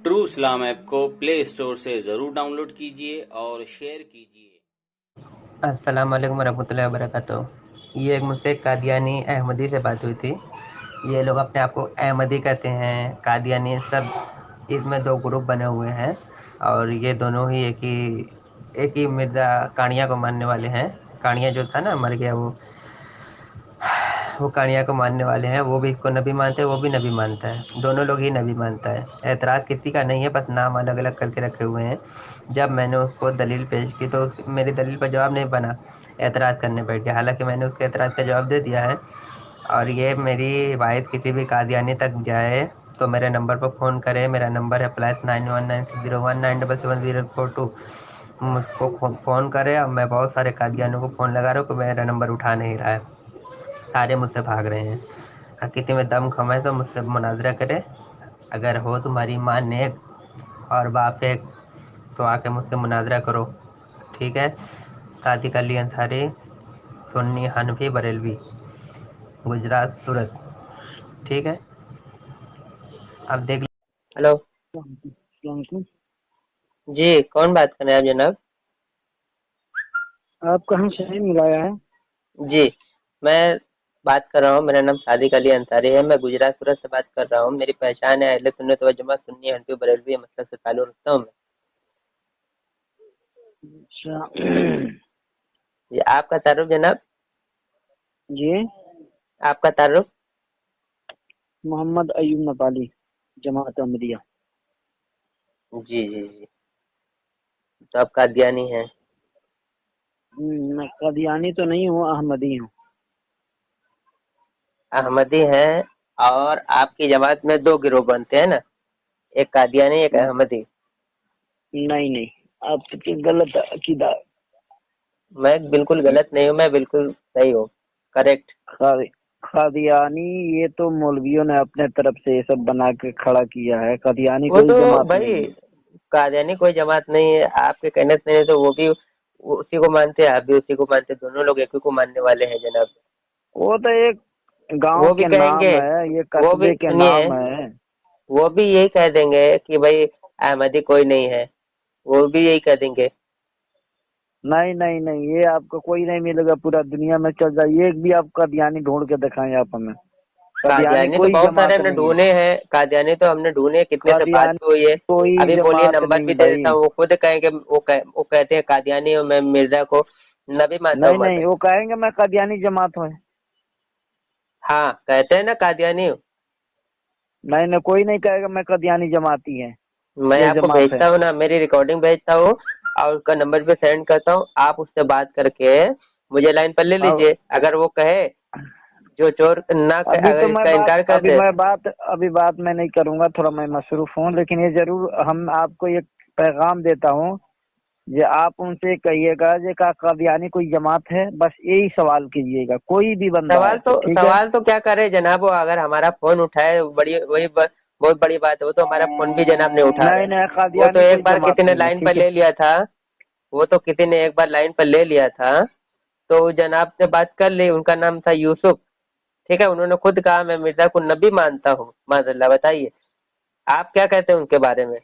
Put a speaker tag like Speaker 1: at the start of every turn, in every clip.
Speaker 1: True इस्लाम app को play store से ज़रूर डाउनलोड कीजिए और शेयर कीजिए।
Speaker 2: अस्सलाम वालेकुम रहमतुल्लाहि व बरकातहू। ये एक मुझसे कादियानी अहमदी से बात हुई थी। ये लोग अपने आप को अहमदी कहते हैं, कादियानी सब। इसमें दो ग्रुप बने हुए हैं और ये दोनों ही एक ही मिर्ज़ा कानिया को मानने वाले हैं। कानिया जो था ना, मर गया, वो कानिया को मानने वाले हैं। वो भी इसको नबी मानते हैं, वो भी नबी मानता है। दोनों लोग ही नबी मानता है। एतराज़ किसी का नहीं है, बस नाम अलग अलग करके रखे हुए हैं। जब मैंने उसको दलील पेश की तो मेरी दलील पर जवाब नहीं बना, एतराज़ करने बैठ गया। हालांकि मैंने उसके एतराज़ का जवाब दे दिया है। और ये मेरी वायद किसी भी कादियानी तक जाए तो मेरे नंबर पर फ़ोन करे। मेरा नंबर है +919601977042। मुझको फ़ोन करे। अब मैं बहुत सारे कादियानियों को फ़ोन लगा रहा हूँ कि मेरा नंबर उठा नहीं रहा है, सारे मुझसे भाग रहे हैं। किसी में दम खम है तो मुझसे मुनाजरा करे। अगर हो तुम्हारी माँ नेक और बाप एक तो आके मुझसे मुनाजरा करो, ठीक है। सादिक अली अंसारी, सुन्नी हनफी बरेलवी, गुजरात सूरत, ठीक है। अब देख।
Speaker 3: हेलो
Speaker 4: अस्सलामुअलैकुम।
Speaker 3: जी, कौन बात कर रहे हैं आप जनाब?
Speaker 4: आप कहाँ से हैं? मिलाया है।
Speaker 3: जी, मैं बात कर रहा हूँ। मेरा नाम सादिक अली अंसारी है। मैं गुजरात सूरत से बात कर रहा हूँ। मेरी पहचान है अहले सुन्नत व जमात सुन्नी हनफी बरेलवी मसलक से ताल्लुक़ रखता हूँ मैं।
Speaker 4: अच्छा।
Speaker 3: जी, आपका तारुफ जनाब?
Speaker 4: जी,
Speaker 3: आपका तारुफ?
Speaker 4: मोहम्मद अयूब नेपाली, जमात अहमदिया।
Speaker 3: जी जी जी। तो आप कादियानी हैं?
Speaker 4: मैं कादियानी तो नहीं हूँ, अहमदी हूँ।
Speaker 3: अहमदी हैं। और आपकी जमात में दो गिरोह बनते हैं ना, एक कादियानी एक अहमदी।
Speaker 4: नहीं नहीं, आपकी गलत अकीदा है।
Speaker 3: मैं बिल्कुल गलत नहीं हूँ, मैं बिल्कुल सही हूँ, करेक्ट।
Speaker 4: कादियानी ये तो मौलवियों ने अपने तरफ से ये सब बना के खड़ा किया है। कादियानी
Speaker 3: वो
Speaker 4: कोई
Speaker 3: तो
Speaker 4: जमात
Speaker 3: भाई,
Speaker 4: नहीं है।
Speaker 3: कादियानी कोई जमात नहीं है। आपके कहने से नहीं तो वो भी उसी को मानते हैं, आप भी उसी को मानते हैं। दोनों लोग एक ही को मानने वाले हैं जनाब।
Speaker 4: वो तो एक गांव
Speaker 3: वो भी
Speaker 4: के
Speaker 3: कहेंगे,
Speaker 4: नाम है, ये
Speaker 3: वो भी
Speaker 4: कस्बे के
Speaker 3: सुनिए,
Speaker 4: नाम है।
Speaker 3: वो भी यही कह देंगे कि भाई अहमदी कोई नहीं है। वो भी यही कह देंगे।
Speaker 4: नहीं नहीं नहीं, ये आपको कोई नहीं मिलेगा। पूरा दुनिया में चल जाए, एक भी आप कादियानी ढूंढ के दिखाएं आप हमें। कादियानी
Speaker 3: कादियानी तो
Speaker 4: कोई
Speaker 3: बहुत सारे
Speaker 4: जमात
Speaker 3: हमने
Speaker 4: नहीं है।
Speaker 3: ढूंढे हैं। कादियानी तो हमने ढूंढे, कितने से बात
Speaker 4: कादियानी
Speaker 3: भी हुई है।
Speaker 4: कोई
Speaker 3: अभी बोलिए,
Speaker 4: जमात
Speaker 3: नंबर भी
Speaker 4: नहीं
Speaker 3: दे देता
Speaker 4: भाई।
Speaker 3: हूँ। वो खुद कहेंगे, वो कहते हैं कादियानी और मैं मिर्जा को नबी मानता
Speaker 4: नहीं
Speaker 3: हूँ
Speaker 4: नहीं,
Speaker 3: मदद।
Speaker 4: वो कहेंगे मैं कादियानी जमात हूँ।
Speaker 3: हाँ, कहते हैं ना कादियानी हूँ।
Speaker 4: नहीं नहीं, कोई नहीं कहेगा मैं कादियानी जमाती है।
Speaker 3: मैं
Speaker 4: ये
Speaker 3: आपको
Speaker 4: जमात है।
Speaker 3: भेजता हूँ ना, मेरी रिकॉर्डिंग भेजता हूँ और उसका नंबर भी सेंड करता हूँ। आप उससे बात करके मुझे लाइन पर ले
Speaker 4: अब
Speaker 3: लीजिए। अगर वो कहे, जो चोर अगर इसका इनकार कर दे।
Speaker 4: अभी बात मैं नहीं करूंगा, थोड़ा मैं मसरूफ हूँ। लेकिन ये जरूर हम आपको एक पैगाम देता हूँ, ये आप उनसे कहिएगा जे का कादियानी कोई जमात है, बस यही सवाल कीजिएगा, कोई भी बंदा है तो, ठीक है।
Speaker 3: सवाल तो क्या करे जनाब, वो अगर हमारा फोन उठाए बड़ी बहुत बड़ी बात है। वो तो हमारा फोन भी जनाब नहीं उठा
Speaker 4: नहीं
Speaker 3: रहे।
Speaker 4: नहीं,
Speaker 3: वो तो
Speaker 4: कादियानी
Speaker 3: एक
Speaker 4: कोई
Speaker 3: बार
Speaker 4: जमात
Speaker 3: किसी ने
Speaker 4: नहीं है,
Speaker 3: लाइन पर
Speaker 4: ठीक है।
Speaker 3: ले लिया था। वो तो किसी ने एक बार लाइन पर ले लिया था, तो जनाब से बात कर ली। उनका नाम था यूसुफ, ठीक है। उन्होंने खुद कहा मैं मिर्जा को नबी मानता हूँ। माज़अल्लाह, बताइए आप क्या कहते हैं उनके बारे में?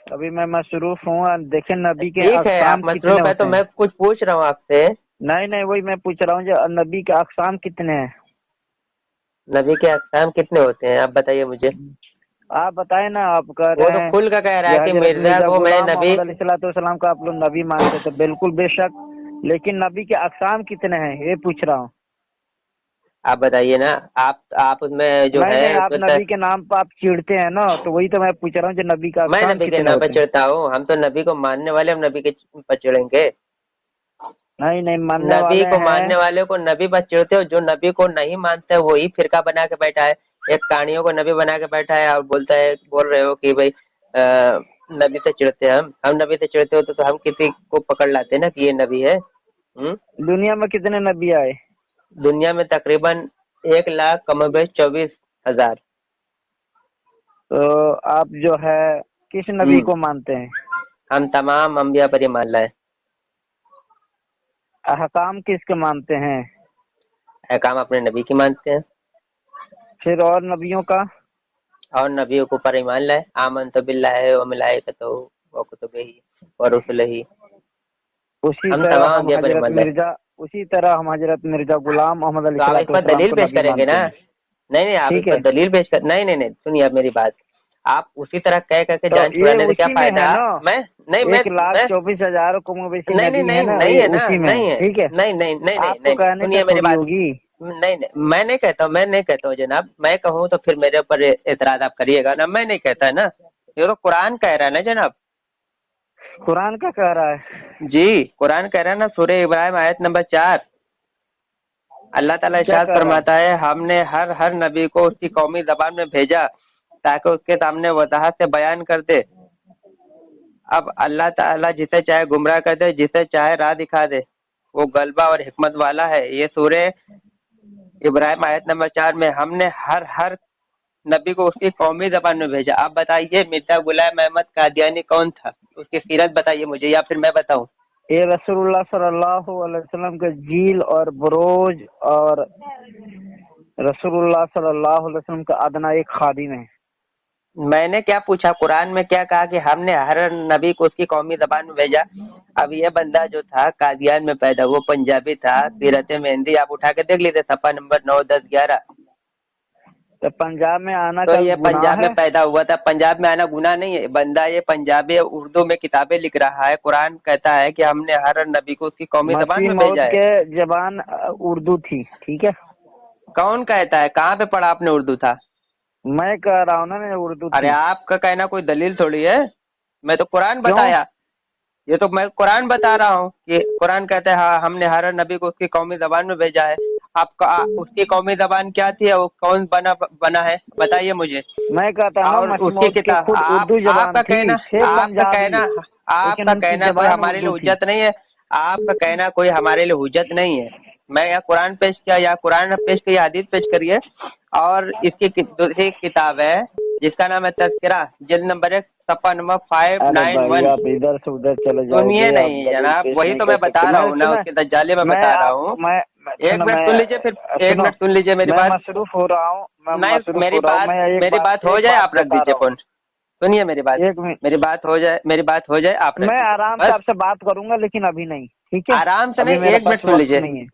Speaker 4: अभी मैं मसरूफ हूँ। देखें, नबी के
Speaker 3: ठीक है, आप
Speaker 4: अक़साम कितने
Speaker 3: मसरूफ है तो
Speaker 4: होते हैं।
Speaker 3: मैं कुछ पूछ रहा हूँ आपसे।
Speaker 4: नहीं नहीं, वही मैं पूछ रहा हूँ जो नबी के अक़साम कितने हैं।
Speaker 3: नबी के अक़साम कितने होते हैं, आप बताइए मुझे।
Speaker 4: आप बताए ना, आप कह
Speaker 3: वो
Speaker 4: रहे
Speaker 3: तो
Speaker 4: हैं
Speaker 3: खुल का कह रहा
Speaker 4: ये
Speaker 3: है कि
Speaker 4: हजरत
Speaker 3: मिर्जा
Speaker 4: मिर्जा
Speaker 3: को मैं
Speaker 4: गुलाम
Speaker 3: नबी।
Speaker 4: मोहम्मद अलैहिस्सलाम को आप लोग नबी मानते, तो बिल्कुल बेशक। लेकिन नबी के अक़साम कितने हैं ये पूछ रहा हूँ।
Speaker 3: आप बताइए ना। आप उसमें जो
Speaker 4: नहीं
Speaker 3: है
Speaker 4: नहीं, आप
Speaker 3: उसमें
Speaker 4: नबी के नाम पर आप चिढ़ते हैं ना, तो वही तो मैं पूछ रहा हूँ जो नबी का
Speaker 3: मैं
Speaker 4: अक़साम
Speaker 3: नबी के
Speaker 4: कितने
Speaker 3: नाम पर
Speaker 4: होते हैं।
Speaker 3: चढ़ता हूँ। हम तो नबी को मानने वाले, हम नबी के पर चढ़ेंगे।
Speaker 4: नहीं नहीं, मानने
Speaker 3: नबी
Speaker 4: वाले
Speaker 3: को
Speaker 4: हैं।
Speaker 3: मानने वाले को नबी पर चढ़ते हो। जो नबी को नहीं मानता है वही फिरका बना के बैठा है। एक कानियों को नबी बना के बैठा है और बोलता है, बोल रहे हो कि भाई नबी से चिढ़ते हैं। हम नबी से चिढ़ते होते तो हम किसी को पकड़ लाते ना कि ये नबी है।
Speaker 4: दुनिया में कितने नबी आए?
Speaker 3: दुनिया में तकरीबन 1,00,000 कमोबेश 24,000।
Speaker 4: तो आप जो है किस नबी
Speaker 3: हम्म
Speaker 4: को मानते हैं?
Speaker 3: हम तमाम अंबिया पर ईमान लाए।
Speaker 4: अहकाम किसके मानते हैं?
Speaker 3: काम अपने नबी की मानते हैं।
Speaker 4: फिर और नबियों का?
Speaker 3: اور نبیوں کے اوپر ایمان لائے. آمنت باللہ و ملائکتہ و کتبہ و رسلہ.
Speaker 4: اسی
Speaker 3: ہم
Speaker 4: طرح
Speaker 3: تمام
Speaker 4: ہم
Speaker 3: انبیاء پر
Speaker 4: حضرت
Speaker 3: ایمان لائے.
Speaker 4: مرزا اسی طرح ہم حضرت مرزا غلام محمد علیہ
Speaker 3: تو آپ اس
Speaker 4: الصلوۃ
Speaker 3: پر
Speaker 4: والسلام
Speaker 3: دلیل
Speaker 4: کو
Speaker 3: پیش
Speaker 4: نبی
Speaker 3: کریں گے
Speaker 4: مانتے
Speaker 3: نا؟
Speaker 4: ہیں.
Speaker 3: نہیں آپ اس
Speaker 4: ٹھیک
Speaker 3: پر
Speaker 4: ہے,
Speaker 3: دلیل پیش کر. نہیں سنیے آپ میری بات. آپ اسی طرح کہہ کے
Speaker 4: تو
Speaker 3: جان
Speaker 4: یہ
Speaker 3: چھڑانے سے کیا
Speaker 4: اسی میں
Speaker 3: فائدہ؟
Speaker 4: ہے نا,
Speaker 3: میں نہیں میں
Speaker 4: 1,24,000 کو مویشی
Speaker 3: نہیں
Speaker 4: نبی ہے نا,
Speaker 3: نہیں
Speaker 4: یہ
Speaker 3: ہے نا,
Speaker 4: اسی میں
Speaker 3: نہیں ہے.
Speaker 4: ٹھیک ہے. آپ کو
Speaker 3: نہیں
Speaker 4: کہنے کا
Speaker 3: سنیے میری
Speaker 4: تھوڑی
Speaker 3: بات.
Speaker 4: ہوگی.
Speaker 3: نہیں میں نہیں کہتا ہوں جناب. میں کہوں تو پھر میرے اوپر اعتراض آپ کریے گا نا. میں نہیں کہتا ہے نا, یہ تو قرآن کہہ رہا ہے نا جناب.
Speaker 4: قرآن کا کہہ رہا ہے.
Speaker 3: جی قرآن کہہ رہا ہے نا, سورہ ابراہیم آیت نمبر 4. اللہ تعالیٰ
Speaker 4: کیا
Speaker 3: ارشاد
Speaker 4: کہہ رہا
Speaker 3: فرماتا ہے, ہم نے ہر نبی کو اس کی قومی زبان میں بھیجا تاکہ اس کے سامنے وضاحت سے بیان کر دے. اب اللہ تعالیٰ جسے چاہے گمراہ کر دے, جسے چاہے راہ دکھا دے. وہ غلبہ اور حکمت والا ہے. یہ سورہ ابراہیم آیت نمبر 4 میں ہم نے ہر نبی کو اس کی قومی زبان میں بھیجا. آپ بتائیے مرزا غلام احمد قادیانی کون تھا؟ اس کی سیرت بتائیے مجھے, یا پھر میں بتاؤں؟
Speaker 4: یہ رسول اللہ صلی اللہ علیہ وسلم کے جیل اور بروج اور رسول اللہ صلی اللہ علیہ وسلم کا ادنا ایک خادم ہے.
Speaker 3: میں نے کیا پوچھا؟ قرآن میں کیا کہا کہ ہم نے ہر نبی کو اس کی قومی زبان میں بھیجا. اب یہ بندہ جو تھا قادیان میں پیدا, وہ پنجابی تھا. سیرت مہندی آپ اٹھا کے دیکھ لیتے, صفحہ نمبر 9, 10, 11.
Speaker 4: تو پنجاب میں آنا
Speaker 3: تو
Speaker 4: کا
Speaker 3: یہ
Speaker 4: گناہ
Speaker 3: پنجاب میں
Speaker 4: ہے.
Speaker 3: پیدا ہوا تھا. پنجاب میں آنا گناہ نہیں ہے. بندہ یہ پنجابی اردو میں کتابیں لکھ رہا ہے. قرآن کہتا ہے کہ ہم نے ہر نبی کو اس کی قومی زبان
Speaker 4: مسیح
Speaker 3: میں
Speaker 4: موعود
Speaker 3: بھیجا ہے.
Speaker 4: کے زبان اردو تھی. ٹھیک ہے,
Speaker 3: کون کہتا ہے؟ کہاں پہ پڑھا آپ نے اردو تھا؟
Speaker 4: میں کہہ رہا ہوں نا میں اردو
Speaker 3: ارے
Speaker 4: تھی.
Speaker 3: آپ کا کہنا کوئی دلیل تھوڑی ہے. میں تو قرآن
Speaker 4: کیوں؟
Speaker 3: بتایا. یہ تو میں قرآن بتا رہا ہوں کہ قرآن کہتا ہے ہاں ہم نے ہر نبی کو اس کی قومی زبان میں بھیجا ہے. آپ کا اس کی قومی زبان کیا تھی, وہ کون بنا ہے بتائیے مجھے.
Speaker 4: میں کہتا نا
Speaker 3: اور
Speaker 4: مسیح
Speaker 3: اس کی
Speaker 4: موعود کی
Speaker 3: کتاب
Speaker 4: خود اردو
Speaker 3: آپ کا
Speaker 4: زبان تھی,
Speaker 3: کہنا
Speaker 4: تھے
Speaker 3: آپ کا
Speaker 4: پنجابی,
Speaker 3: کہنا آپ
Speaker 4: لیکن
Speaker 3: کا
Speaker 4: ان کی
Speaker 3: کہنا کوئی
Speaker 4: زبان
Speaker 3: ہمارے لیے
Speaker 4: اردو تھی.
Speaker 3: حجت نہیں ہے. آپ کا کہنا کوئی ہمارے لیے حجت نہیں ہے. میں یا قرآن پیش کیا, یا قرآن پیش کیا, حدیث پیش کریے. اور اس کی دوسری کتاب ہے جس کا نام ہے تذکرہ, جلد نمبر 1, صفحہ نمبر
Speaker 4: ارے بھائی
Speaker 3: 591.
Speaker 4: آپ ادھر سے ادھر چلے جاؤ
Speaker 3: سنیے
Speaker 4: گے, آپ
Speaker 3: نہیں
Speaker 4: دلیل
Speaker 3: جناب,
Speaker 4: پیش
Speaker 3: وہی
Speaker 4: نہیں
Speaker 3: تو
Speaker 4: کر
Speaker 3: میں بتا
Speaker 4: سکتے.
Speaker 3: رہا ہوں نا, اس کے دجالے میں بتا رہا ہوں. ایک منٹ سن لیجیے, پھر ایک
Speaker 4: سنو,
Speaker 3: منٹ سن لیجیے میری
Speaker 4: میں
Speaker 3: بات.
Speaker 4: مصروف ہو رہا ہوں,
Speaker 3: میری بات ہو
Speaker 4: ایک
Speaker 3: جائے,
Speaker 4: بات
Speaker 3: آپ رکھ
Speaker 4: بتا
Speaker 3: دیجیے
Speaker 4: رہا ہوں.
Speaker 3: فون. سنیے میری بات,
Speaker 4: ایک منٹ,
Speaker 3: میری بات ہو جائے آپ رکھ
Speaker 4: میں
Speaker 3: دیجیے
Speaker 4: آرام سے
Speaker 3: بس.
Speaker 4: آپ سے بات کروں گا, لیکن ابھی نہیں. ٹھیک ہے,
Speaker 3: آرام سے
Speaker 4: ابھی
Speaker 3: نہیں,
Speaker 4: میرے
Speaker 3: ایک منٹ
Speaker 4: پاس
Speaker 3: سن
Speaker 4: وقت
Speaker 3: لیجیے.
Speaker 4: نہیں ہے.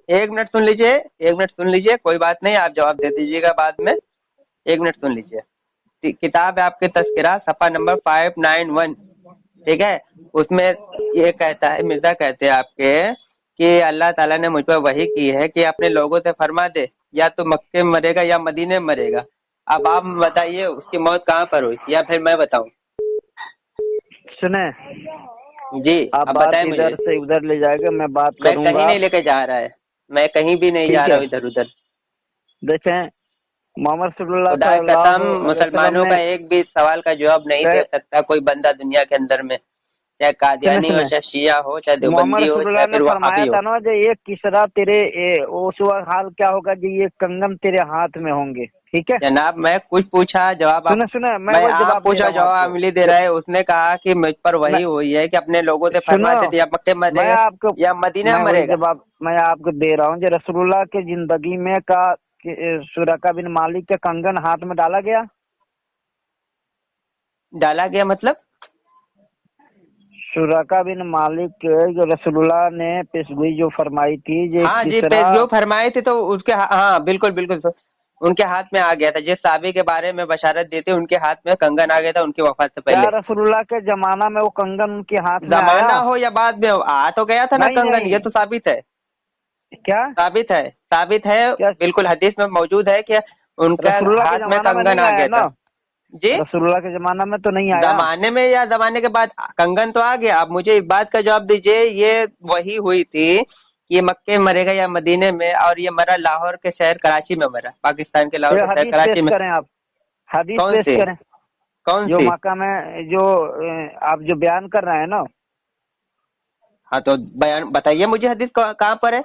Speaker 3: ایک منٹ سن لیجیے, کوئی بات نہیں, آپ جواب دے دیجیے گا بعد میں. ایک منٹ سن لیجیے. کتاب ہے آپ کے تذکرہ, صفحہ نمبر 591. ٹھیک ہے, اس میں یہ کہتا ہے, مرزا کہتے ہیں آپ کے کہ اللہ تعالیٰ نے مجھ پر وحی کی ہے کہ اپنے لوگوں سے فرما دے یا تو مکے میں مرے گا یا مدینے میں مرے گا. اب آپ بتائیے اس کی موت کہاں پر ہوئی, یا پھر میں بتاؤں؟
Speaker 4: سنیں,
Speaker 3: جی
Speaker 4: آپ
Speaker 3: اب
Speaker 4: بات
Speaker 3: بتائیں مجھے.
Speaker 4: ادھر سے ادھر لے جائے گا, میں بات
Speaker 3: میں
Speaker 4: کروں
Speaker 3: کہیں
Speaker 4: گا.
Speaker 3: نہیں لے کے جا رہا ہے, میں کہیں بھی نہیں جا
Speaker 4: ٹھیک
Speaker 3: رہا
Speaker 4: ہے,
Speaker 3: ہوں ادھر ادھر.
Speaker 4: دیکھیں, محمد صلی اللہ
Speaker 3: خدا
Speaker 4: صلی اللہ
Speaker 3: قسم
Speaker 4: علیہ وسلم
Speaker 3: مسلمانوں
Speaker 4: نے
Speaker 3: کا ایک بھی سوال کا جواب نہیں دے سکتا کوئی بندہ دنیا کے اندر میں, چاہے قادیانی ہو,
Speaker 4: سنیں,
Speaker 3: چاہے شیعہ ہو, چاہے
Speaker 4: محمد
Speaker 3: دیوبندی ہو,
Speaker 4: رسول اللہ
Speaker 3: چاہے
Speaker 4: نے
Speaker 3: پھر
Speaker 4: فرمایا
Speaker 3: وہابی ہو.
Speaker 4: تھا نا, جو یہ کسرا تیرے اس وقت حال کیا ہوگا جی, یہ کنگن تیرے ہاتھ میں ہوں گے. ٹھیک ہے,
Speaker 3: جناب میں کچھ پوچھا جواب آپ,
Speaker 4: سنیں, میں
Speaker 3: میں
Speaker 4: وہ
Speaker 3: آپ
Speaker 4: جواب دے
Speaker 3: پوچھا
Speaker 4: رہا ہوں آپ
Speaker 3: جواب
Speaker 4: کو.
Speaker 3: عملی دے رہا ہے. اس نے کہا کہ مجھ پر
Speaker 4: میں
Speaker 3: وہی ہوئی ہے کہ اپنے لوگوں سے فرما
Speaker 4: سنو,
Speaker 3: دے یا مکے میں مرے
Speaker 4: میں
Speaker 3: گا
Speaker 4: آپ کو
Speaker 3: یا مدینہ
Speaker 4: میں
Speaker 3: میں
Speaker 4: وہی
Speaker 3: مرے گا.
Speaker 4: جواب میں آپ کو دے رہا ہوں. جو رسول اللہ کے زندگی میں کا سراقہ بن مالک کے کنگن ہاتھ میں ڈالا گیا.
Speaker 3: ڈالا گیا مطلب؟
Speaker 4: سراقہ بن مالک کے جو رسول اللہ نے پیشگوئی جو فرمائی تھی, یہ
Speaker 3: ہاں جی,
Speaker 4: کسرا,
Speaker 3: پیشگو فرمائے تھے تو اس کے, ہاں بالکل بالکل, ان کے ہاتھ میں آ گیا تھا. جس صحابی کے بارے میں بشارت دی تھی ان کے ہاتھ میں کنگن آ گیا تھا ان کی وفات سے
Speaker 4: کیا
Speaker 3: پہلے.
Speaker 4: رسول اللہ کے زمانہ میں وہ کنگن ان کے ہاتھ میں آیا؟
Speaker 3: زمانہ ہو یا بعد میں ہو, آ تو گیا تھا نا
Speaker 4: نہیں
Speaker 3: کنگن, یہ
Speaker 4: نہیں,
Speaker 3: تو ثابت ہے.
Speaker 4: کیا
Speaker 3: ثابت ہے
Speaker 4: کیا
Speaker 3: بالکل, حدیث میں موجود ہے کہ ان کا
Speaker 4: رسول اللہ کے
Speaker 3: ہاتھ میں
Speaker 4: زمانہ
Speaker 3: کنگن
Speaker 4: نہیں
Speaker 3: آ
Speaker 4: آیا
Speaker 3: گیا
Speaker 4: نا؟
Speaker 3: تھا. جی,
Speaker 4: رسول اللہ کے زمانہ میں تو نہیں آیا.
Speaker 3: زمانے میں یا زمانے کے بعد کنگن تو آ گیا. آپ مجھے اس بات کا جواب دیجئے, یہ وہی ہوئی تھی یہ مکے میں مرے گا یا مدینے میں, اور یہ مرا لاہور کے شہر کراچی میں مرا, پاکستان کے لاہور
Speaker 4: یہ
Speaker 3: کے شہر
Speaker 4: حدیث
Speaker 3: کراچی
Speaker 4: پیش
Speaker 3: میں.
Speaker 4: کریں, آپ حدیث
Speaker 3: کون
Speaker 4: پیش
Speaker 3: سی
Speaker 4: کریں
Speaker 3: کون
Speaker 4: جو
Speaker 3: سی
Speaker 4: مکہ میں جو آپ جو بیان کر رہے ہیں نا.
Speaker 3: ہاں تو بیان بتائیے مجھے, حدیث کہاں پر ہے؟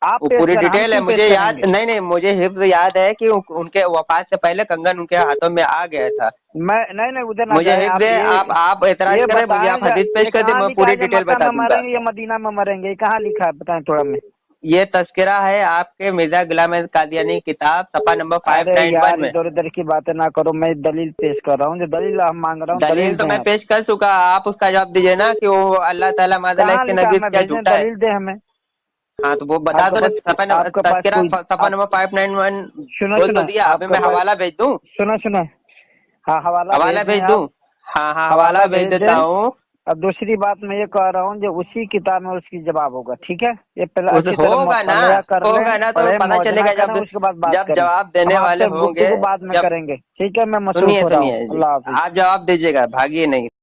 Speaker 4: آپ
Speaker 3: وہ
Speaker 4: پیش
Speaker 3: پوری
Speaker 4: کریں, ہم
Speaker 3: ڈیٹیل ہے
Speaker 4: کیوں پیش
Speaker 3: مجھے
Speaker 4: کریں
Speaker 3: یاد
Speaker 4: گے؟
Speaker 3: نہیں, مجھے حفظ یاد ہے کہ ان کے وفات سے پہلے کنگن ان کے ہاتھوں میں آ گیا تھا.
Speaker 4: میں نہیں ادھر نہ
Speaker 3: مجھے
Speaker 4: جائیں,
Speaker 3: حفظ
Speaker 4: آپ
Speaker 3: ہے, آپ اعتراض
Speaker 4: یہ
Speaker 3: کریں, مجھے
Speaker 4: بتائیں
Speaker 3: آپ حدیث پیش
Speaker 4: یہ
Speaker 3: کر دیں,
Speaker 4: کہاں
Speaker 3: میں
Speaker 4: لکھا
Speaker 3: پوری
Speaker 4: ہے کہ
Speaker 3: ڈیٹیل
Speaker 4: مکہ
Speaker 3: بتا
Speaker 4: میں
Speaker 3: دوں گا.
Speaker 4: مریں گے یا مدینہ میں مریں گے, یہ کہاں لکھا ہے بتائیں تھوڑا. میں
Speaker 3: ये तस्करा है आपके मिर्जा गुलाम अहमद कादियानी किताब सफा नंबर
Speaker 4: अरे
Speaker 3: 591
Speaker 4: यार
Speaker 3: में।
Speaker 4: इधर उधर की बातें ना करो, मैं दलील पेश कर रहा हूँ, जो दलील हम मांग रहा हूँ
Speaker 3: दलील तो
Speaker 4: दें
Speaker 3: मैं
Speaker 4: आप।
Speaker 3: पेश कर चुका, आप उसका जवाब दीजिए ना कि वो अल्लाह ताला माज़अल्लाह
Speaker 4: कहाँ
Speaker 3: के
Speaker 4: लिखा
Speaker 3: नबी
Speaker 4: हमें
Speaker 3: क्या
Speaker 4: भेजने,
Speaker 3: झूठा है।
Speaker 4: दलील दे हमें।
Speaker 3: हाँ तो वो बता
Speaker 4: आपके
Speaker 3: दो,
Speaker 4: पास आपके पास कोई
Speaker 3: सफा नंबर 591
Speaker 4: सुनो
Speaker 3: बोल तो
Speaker 4: सुनो
Speaker 3: दिया, अभी
Speaker 4: आपके
Speaker 3: मैं
Speaker 4: पास
Speaker 3: हवाला भेज दूं,
Speaker 4: सुनो सुनो हाँ हवाला
Speaker 3: हवाला
Speaker 4: भेज दें
Speaker 3: भेज दूं।
Speaker 4: आप।
Speaker 3: हाँ हाँ हवाला भेज देता
Speaker 4: दें।
Speaker 3: हूँ।
Speaker 4: अब दूसरी बात मैं ये कह रहा हूँ जो उसी किताब में उसकी जवाब होगा, ठीक है। ये पहले
Speaker 3: उस
Speaker 4: अच्छी तरह
Speaker 3: होगा ना,
Speaker 4: मुताला कर लें,
Speaker 3: होगा ना तो
Speaker 4: पढ़े
Speaker 3: पता
Speaker 4: मौजना
Speaker 3: चलेगा
Speaker 4: करें,
Speaker 3: जब
Speaker 4: उसके बाद बात
Speaker 3: जब
Speaker 4: करें।
Speaker 3: जवाब देने
Speaker 4: हम
Speaker 3: वाले
Speaker 4: आपसे
Speaker 3: होंगे।
Speaker 4: गुफ्तगू बाद में
Speaker 3: जब
Speaker 4: करेंगे, ठीक है। मैं मसरूफ
Speaker 3: सुनिए
Speaker 4: हो रहा हूँ।
Speaker 3: सुनिए जी,
Speaker 4: अल्लाह हाफिज।
Speaker 3: आप जवाब दीजिएगा, भागिए नहीं।